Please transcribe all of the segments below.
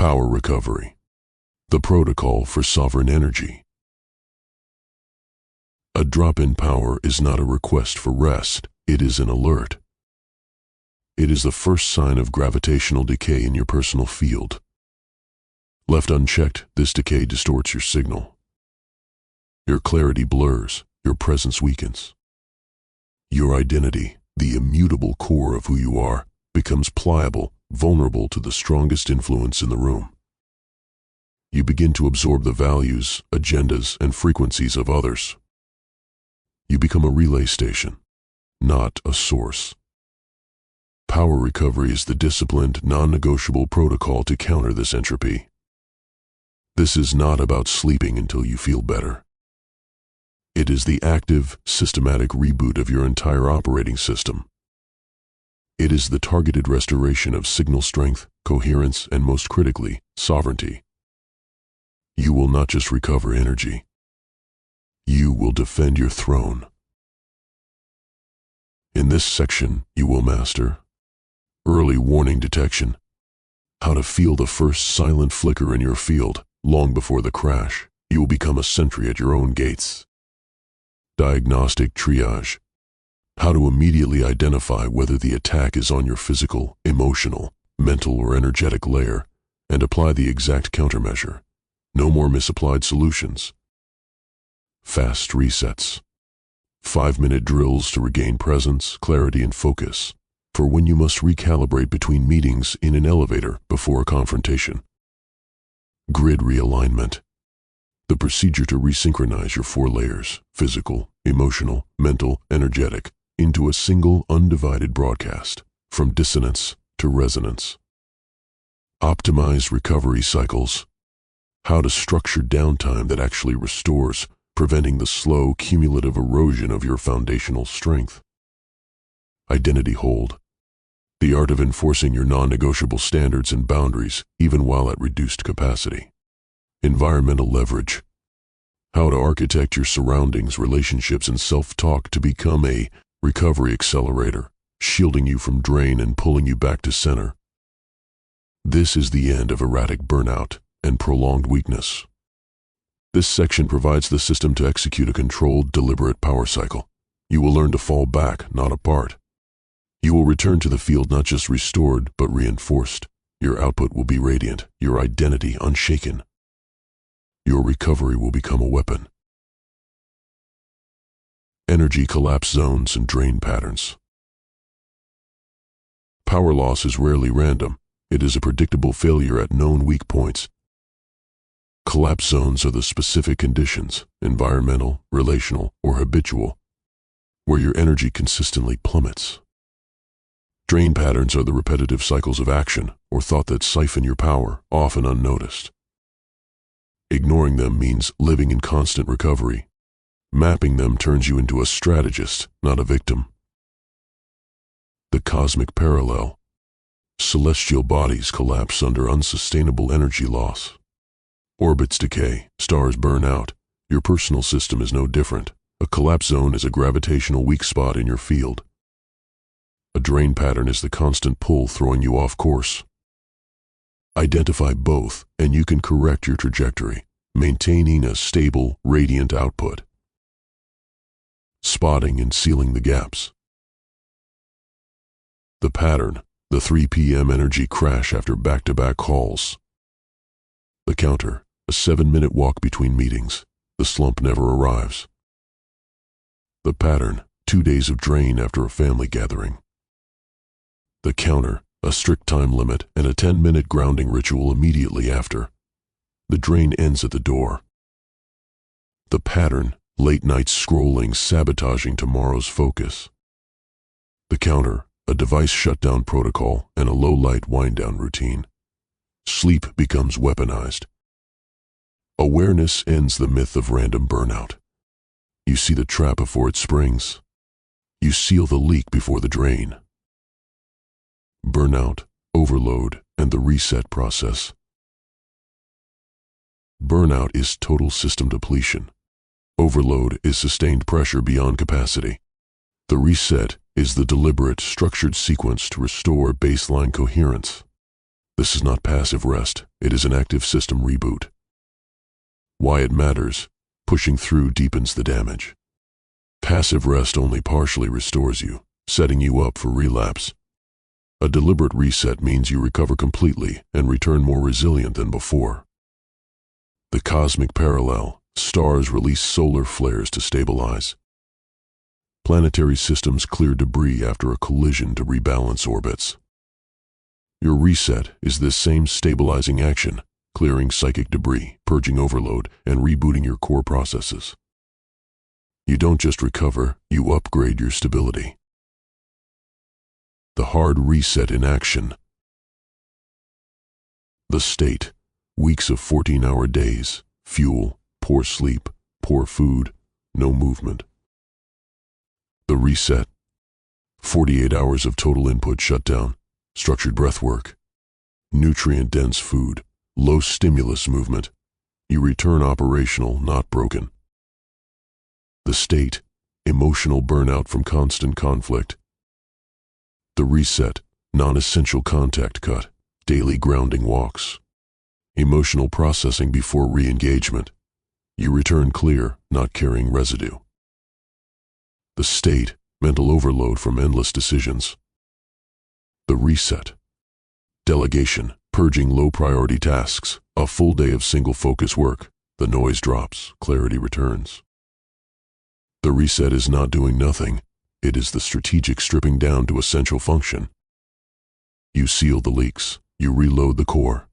Power recovery. The protocol for sovereign energy. A drop in power is not a request for rest, it is an alert. It is the first sign of gravitational decay in your personal field. Left unchecked, this decay distorts your signal. Your clarity blurs, your presence weakens. Your identity, the immutable core of who you are, becomes pliable, vulnerable to the strongest influence in the room. You begin to absorb the values, agendas, and frequencies of others. You become a relay station, not a source. Power recovery is the disciplined, non-negotiable protocol to counter this entropy. This is not about sleeping until you feel better. It is the active, systematic reboot of your entire operating system. It is the targeted restoration of signal strength, coherence, and most critically, sovereignty. You will not just recover energy. You will defend your throne. In this section, you will master early warning detection, how to feel the first silent flicker in your field long before the crash. You will become a sentry at your own gates. Diagnostic triage, how to immediately identify whether the attack is on your physical, emotional, mental, or energetic layer, and apply the exact countermeasure. No more misapplied solutions. Fast resets. 5-minute drills to regain presence, clarity, and focus, for when you must recalibrate between meetings in an elevator before a confrontation. Grid realignment. The procedure to resynchronize your 4 layers, physical, emotional, mental, energetic, into a single undivided broadcast, from dissonance to resonance. Optimize recovery cycles. How to structure downtime that actually restores, preventing the slow, cumulative erosion of your foundational strength. Identity hold. The art of enforcing your non-negotiable standards and boundaries, even while at reduced capacity. Environmental leverage. How to architect your surroundings, relationships, and self-talk to become a recovery accelerator, shielding you from drain and pulling you back to center. This is the end of erratic burnout and prolonged weakness. This section provides the system to execute a controlled, deliberate power cycle. You will learn to fall back, not apart. You will return to the field not just restored, but reinforced. Your output will be radiant, your identity unshaken. Your recovery will become a weapon. Energy collapse zones and drain patterns. Power loss is rarely random. It is a predictable failure at known weak points. Collapse zones are the specific conditions, environmental, relational, or habitual, where your energy consistently plummets. Drain patterns are the repetitive cycles of action or thought that siphon your power, often unnoticed. Ignoring them means living in constant recovery. Mapping them turns you into a strategist, not a victim. The cosmic parallel. Celestial bodies collapse under unsustainable energy loss. Orbits decay, stars burn out. Your personal system is no different. A collapse zone is a gravitational weak spot in your field. A drain pattern is the constant pull throwing you off course. Identify both, and you can correct your trajectory, maintaining a stable, radiant output. Spotting and sealing the gaps. The pattern, the 3 p.m. energy crash after back-to-back calls. The counter, a 7-minute walk between meetings. The slump never arrives. The pattern, 2 days of drain after a family gathering. The counter, a strict time limit and a 10-minute grounding ritual immediately after. The drain ends at the door. The pattern, late night scrolling sabotaging tomorrow's focus. The counter, a device shutdown protocol and a low-light wind-down routine. Sleep becomes weaponized. Awareness ends the myth of random burnout. You see the trap before it springs. You seal the leak before the drain. Burnout, overload, and the reset process. Burnout is total system depletion. Overload is sustained pressure beyond capacity. The reset is the deliberate, structured sequence to restore baseline coherence. This is not passive rest, it is an active system reboot. Why it matters: pushing through deepens the damage. Passive rest only partially restores you, setting you up for relapse. A deliberate reset means you recover completely and return more resilient than before. The cosmic parallel: stars release solar flares to stabilize. Planetary systems clear debris after a collision to rebalance orbits. Your reset is this same stabilizing action, clearing psychic debris, purging overload, and rebooting your core processes. You don't just recover, you upgrade your stability. The hard reset in action. The state: weeks of 14-hour days, fuel, poor sleep, poor food, no movement. The reset: 48 hours of total input shutdown, structured breathwork, nutrient-dense food, low stimulus movement. You return operational, not broken. The state: emotional burnout from constant conflict. The reset: non-essential contact cut, daily grounding walks, emotional processing before re-engagement. You return clear, not carrying residue. The state: mental overload from endless decisions. The reset: delegation, purging low-priority tasks, a full day of single-focus work. The noise drops, clarity returns. The reset is not doing nothing, it is the strategic stripping down to essential function. You seal the leaks, you reload the core.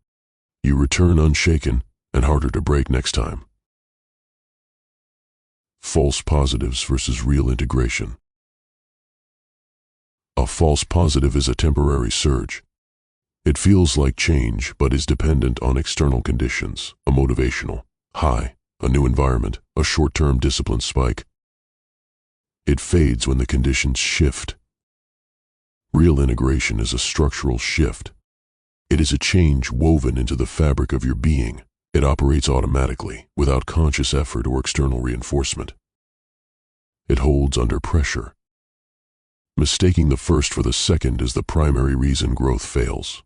You return unshaken and harder to break next time. False positives versus real integration. A false positive is a temporary surge. It feels like change but is dependent on external conditions: a motivational high, a new environment, a short-term discipline spike. It fades when the conditions shift. Real integration is a structural shift. It is a change woven into the fabric of your being. It operates automatically, without conscious effort or external reinforcement. It holds under pressure. Mistaking the first for the second is the primary reason growth fails.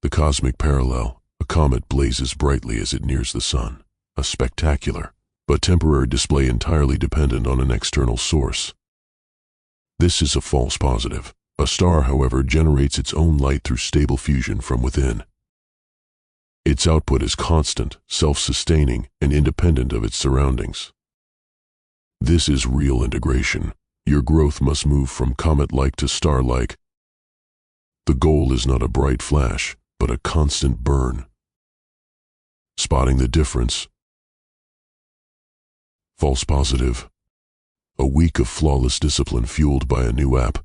The cosmic parallel: a comet blazes brightly as it nears the sun, a spectacular but temporary display entirely dependent on an external source. This is a false positive. A star, however, generates its own light through stable fusion from within. Its output is constant, self-sustaining, and independent of its surroundings. This is real integration. Your growth must move from comet-like to star-like. The goal is not a bright flash, but a constant burn. Spotting the difference. False positive: a week of flawless discipline fueled by a new app.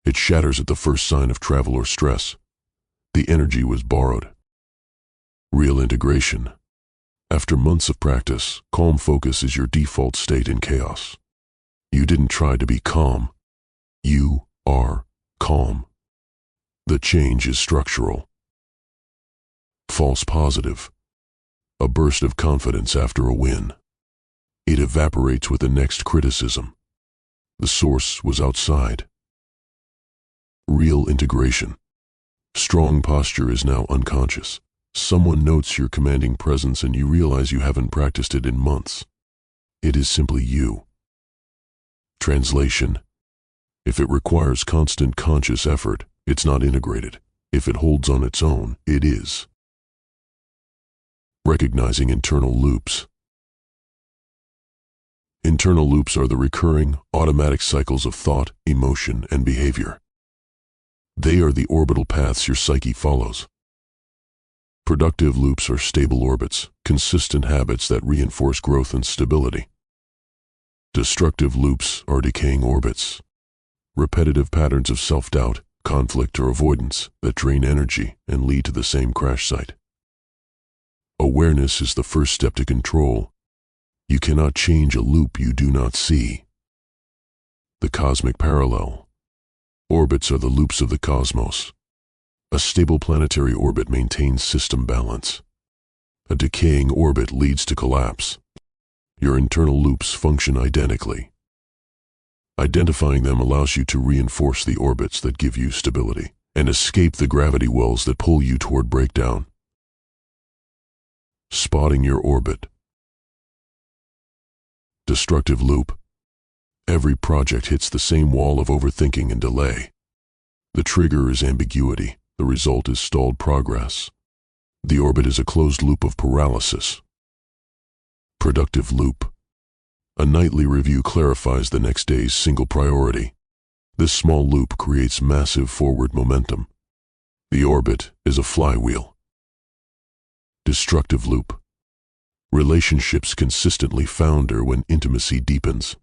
It shatters at the first sign of travel or stress. The energy was borrowed. Real integration: after months of practice, calm focus is your default state in chaos. You didn't try to be calm. You are calm. The change is structural. False positive: a burst of confidence after a win. It evaporates with the next criticism. The source was outside. Real integration: strong posture is now unconscious. Someone notes your commanding presence and you realize you haven't practiced it in months. It is simply you. Translation: if it requires constant conscious effort, it's not integrated. If it holds on its own, it is. Recognizing internal loops. Internal loops are the recurring, automatic cycles of thought, emotion, and behavior. They are the orbital paths your psyche follows. Productive loops are stable orbits, consistent habits that reinforce growth and stability. Destructive loops are decaying orbits, repetitive patterns of self-doubt, conflict, or avoidance that drain energy and lead to the same crash site. Awareness is the first step to control. You cannot change a loop you do not see. The cosmic parallel. Orbits are the loops of the cosmos. A stable planetary orbit maintains system balance. A decaying orbit leads to collapse. Your internal loops function identically. Identifying them allows you to reinforce the orbits that give you stability and escape the gravity wells that pull you toward breakdown. Spotting your orbit. Destructive loop. Every project hits the same wall of overthinking and delay. The trigger is ambiguity. The result is stalled progress. The orbit is a closed loop of paralysis. Productive loop. A nightly review clarifies the next day's single priority. This small loop creates massive forward momentum. The orbit is a flywheel. Destructive loop. Relationships consistently founder when intimacy deepens.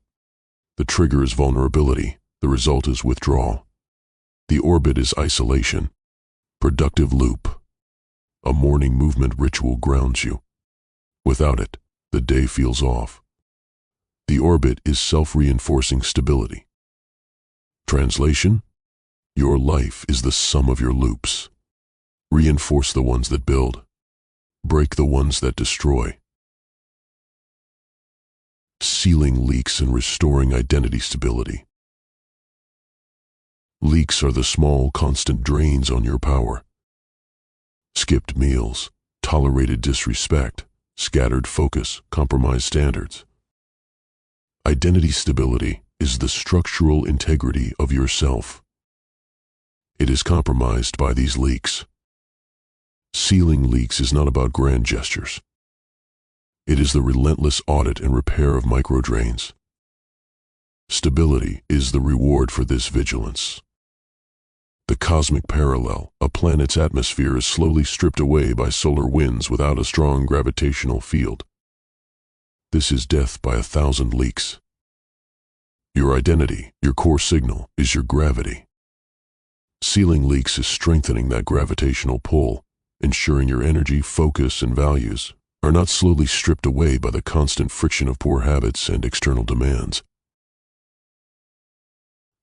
The trigger is vulnerability. The result is withdrawal. The orbit is isolation. Productive loop. A morning movement ritual grounds you. Without it, the day feels off. The orbit is self-reinforcing stability. Translation: your life is the sum of your loops. Reinforce the ones that build. Break the ones that destroy. Sealing leaks and restoring identity stability. Leaks are the small, constant drains on your power. Skipped meals, tolerated disrespect, scattered focus, compromised standards. Identity stability is the structural integrity of yourself. It is compromised by these leaks. Sealing leaks is not about grand gestures. It is the relentless audit and repair of microdrains. Stability is the reward for this vigilance. The cosmic parallel, a planet's atmosphere is slowly stripped away by solar winds without a strong gravitational field. This is death by 1,000 leaks. Your identity, your core signal, is your gravity. Sealing leaks is strengthening that gravitational pull, ensuring your energy, focus, and values are not slowly stripped away by the constant friction of poor habits and external demands.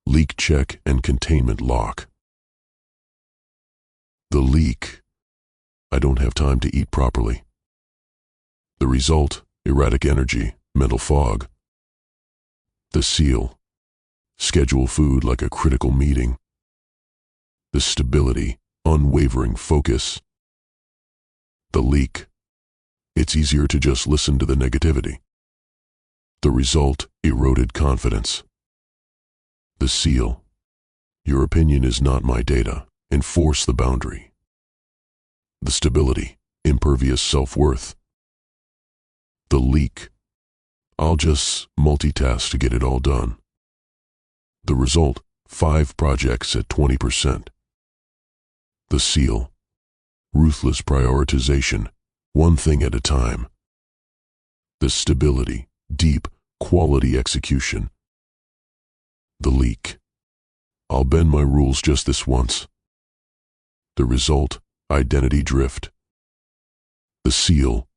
Leak check and containment lock. The leak: I don't have time to eat properly. The result: erratic energy, mental fog. The seal: schedule food like a critical meeting. The stability: unwavering focus. The leak: it's easier to just listen to the negativity. The result: eroded confidence. The seal: your opinion is not my data. Enforce the boundary. The stability: impervious self-worth. The leak: I'll just multitask to get it all done. The result: 5 projects at 20%. The seal: ruthless prioritization, one thing at a time. The stability: deep, quality execution. The leak: I'll bend my rules just this once. The result: identity drift. The seal: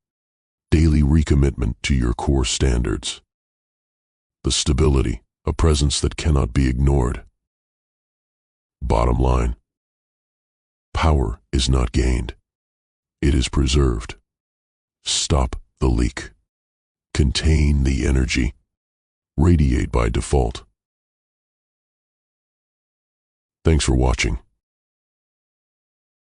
daily recommitment to your core standards. The stability: a presence that cannot be ignored. Bottom line: power is not gained. It is preserved. Stop the leak. Contain the energy. Radiate by default. Thanks for watching.